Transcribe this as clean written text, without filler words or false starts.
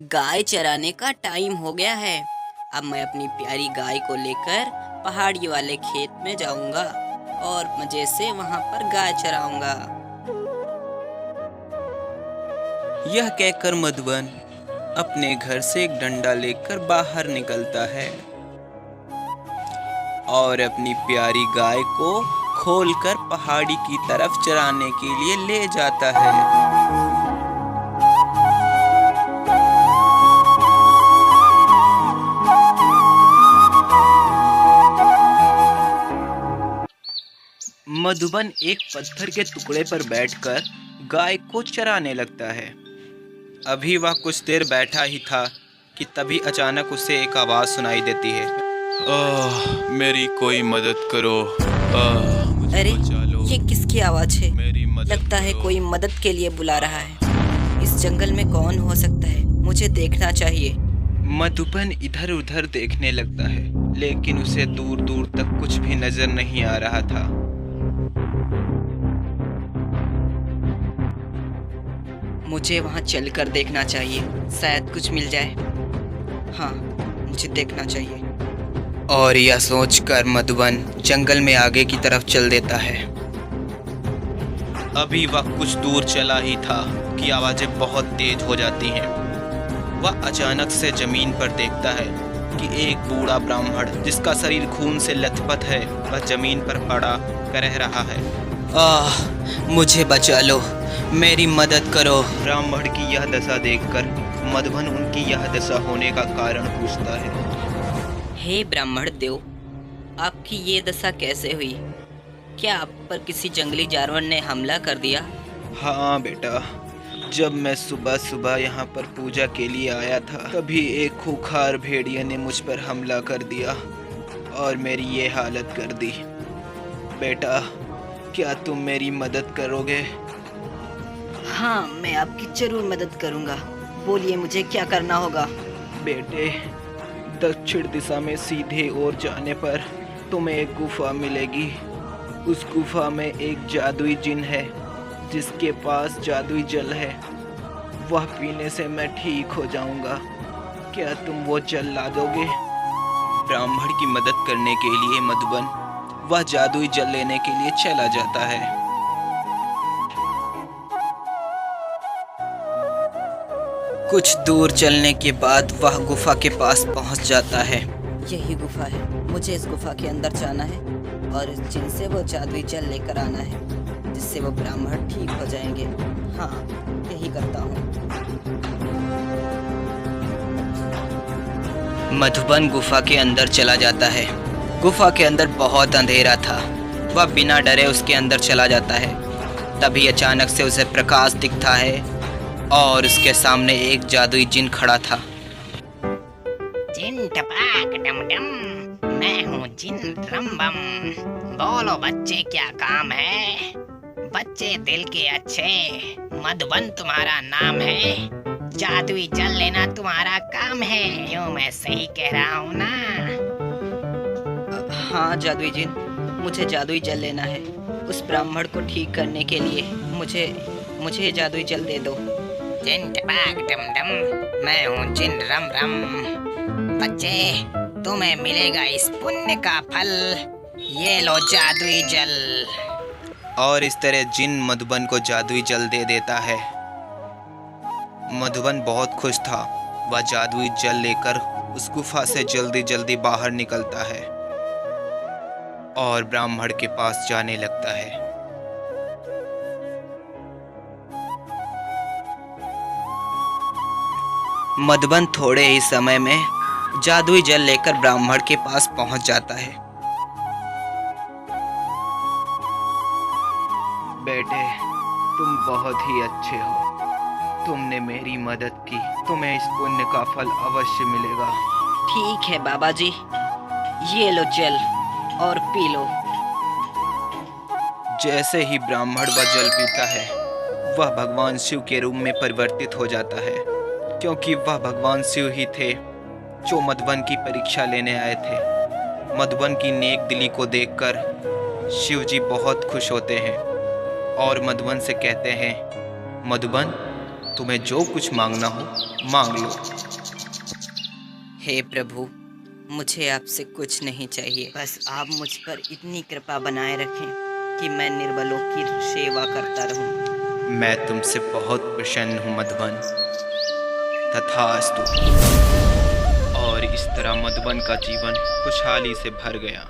गाय चराने का टाइम हो गया है। अब मैं अपनी प्यारी गाय को लेकर पहाड़ी वाले खेत में जाऊंगा और मजे से वहां पर गाय चराऊंगा। यह कहकर मधुबन अपने घर से एक डंडा लेकर बाहर निकलता है और अपनी प्यारी गाय को खोलकर पहाड़ी की तरफ चराने के लिए ले जाता है। मधुबन एक पत्थर के टुकड़े पर बैठकर गाय को चराने लगता है। अभी वह कुछ देर बैठा ही था कि तभी अचानक उसे एक आवाज़ सुनाई देती है। मेरी कोई मदद करो। मुझे अरे बचा लो। ये किसकी आवाज है? मेरी मदद लगता है करो। कोई मदद के लिए बुला रहा है। इस जंगल में कौन हो सकता है? मुझे देखना चाहिए। मधुबन इधर उधर देखने लगता है, लेकिन उसे दूर दूर तक कुछ भी नजर नहीं आ रहा था। मुझे वहां चलकर देखना चाहिए, शायद कुछ मिल जाए। हाँ, मुझे देखना चाहिए। और यह सोचकर मधुबन जंगल में आगे की तरफ चल देता है। अभी वह कुछ दूर चला ही था कि आवाजें बहुत तेज हो जाती हैं। वह अचानक से जमीन पर देखता है कि एक बूढ़ा ब्राह्मण जिसका शरीर खून से लथपथ है, वह जमीन पर पड़ा कह रहा है, मुझे बचा लो, मेरी मदद करो। ब्राह्मण की यह दशा देखकर मधुबन उनकी यह दशा होने का कारण पूछता है। हे ब्राह्मण देव, आपकी ये दशा कैसे हुई? क्या आप पर किसी जंगली जानवर ने हमला कर दिया? हाँ बेटा, जब मैं सुबह सुबह यहाँ पर पूजा के लिए आया था, तभी एक खूंखार भेड़िए ने मुझ पर हमला कर दिया और मेरी ये हालत कर दी। बेटा, क्या तुम मेरी मदद करोगे? हाँ, मैं आपकी जरूर मदद करूँगा। बोलिए, मुझे क्या करना होगा? बेटे, दक्षिण दिशा में सीधे ओर जाने पर तुम्हें एक गुफा मिलेगी। उस गुफा में एक जादुई जिन है जिसके पास जादुई जल है। वह पीने से मैं ठीक हो जाऊंगा। क्या तुम वो जल ला दोगे? ब्राह्मण की मदद करने के लिए मधुबन वह जादुई जल लेने के लिए चला जाता है। कुछ दूर चलने के बाद वह गुफा के पास पहुंच जाता है। यही गुफा है। मुझे इस गुफा के अंदर जाना है और इस जिन से वो जादुई जल लेकर आना है, जिससे वो ब्राह्मण ठीक हो जाएंगे। हाँ, यही करता हूँ। मधुबन गुफा के अंदर चला जाता है। गुफा के अंदर बहुत अंधेरा था। वह बिना डरे उसके अंदर चला जाता है। तभी अचानक से उसे प्रकाश दिखता है और उसके सामने एक जादुई जिन खड़ा था। जिन टपाक डम डम, मैं हूँ जिन रम बम। बोलो बच्चे, क्या काम है? बच्चे दिल के अच्छे, मधुबन तुम्हारा नाम है। जादुई जल लेना तुम्हारा काम है, यूँ मैं सही कह रहा हूँ ना? हाँ जादुई जिन, मुझे जादुई जल लेना है। उस ब्राह्मण को ठीक करने के लिए मुझे जादुई जल दे दो। जिन टपाक डम डम, मैं हूँ जिन रम रम। बच्चे, तुम्हें मिलेगा इस पुण्य का फल। ये लो जादुई जल। और इस तरह जिन मधुबन को जादुई जल दे देता है। मधुबन बहुत खुश था। वह जादुई जल लेकर उस गुफा से जल्दी जल्दी बाहर निकलता है और ब्राह्मण के पास जाने लगता है। मधुबन थोड़े ही समय में जादुई जल लेकर ब्राह्मण के पास पहुंच जाता है। बेटे, तुम बहुत ही अच्छे हो। तुमने मेरी मदद की, तुम्हें इस पुण्य का फल अवश्य मिलेगा। ठीक है बाबा जी, ये लो जल और पी लो। जैसे ही ब्राह्मण वह जल पीता है, वह भगवान शिव के रूप में परिवर्तित हो जाता है, क्योंकि वह भगवान शिव ही थे जो मधुबन की परीक्षा लेने आए थे। मधुबन की नेक दिली को देखकर शिव जी बहुत खुश होते हैं और मधुबन से कहते हैं, मधुबन, तुम्हें जो कुछ मांगना हो मांग लो। हे प्रभु, मुझे आपसे कुछ नहीं चाहिए, बस आप मुझ पर इतनी कृपा बनाए रखें कि मैं निर्बलों की सेवा करता रहूं। मैं तुमसे बहुत प्रसन्न हूँ मधुबन। तथास्तु। और इस तरह मधुबन का जीवन खुशहाली से भर गया।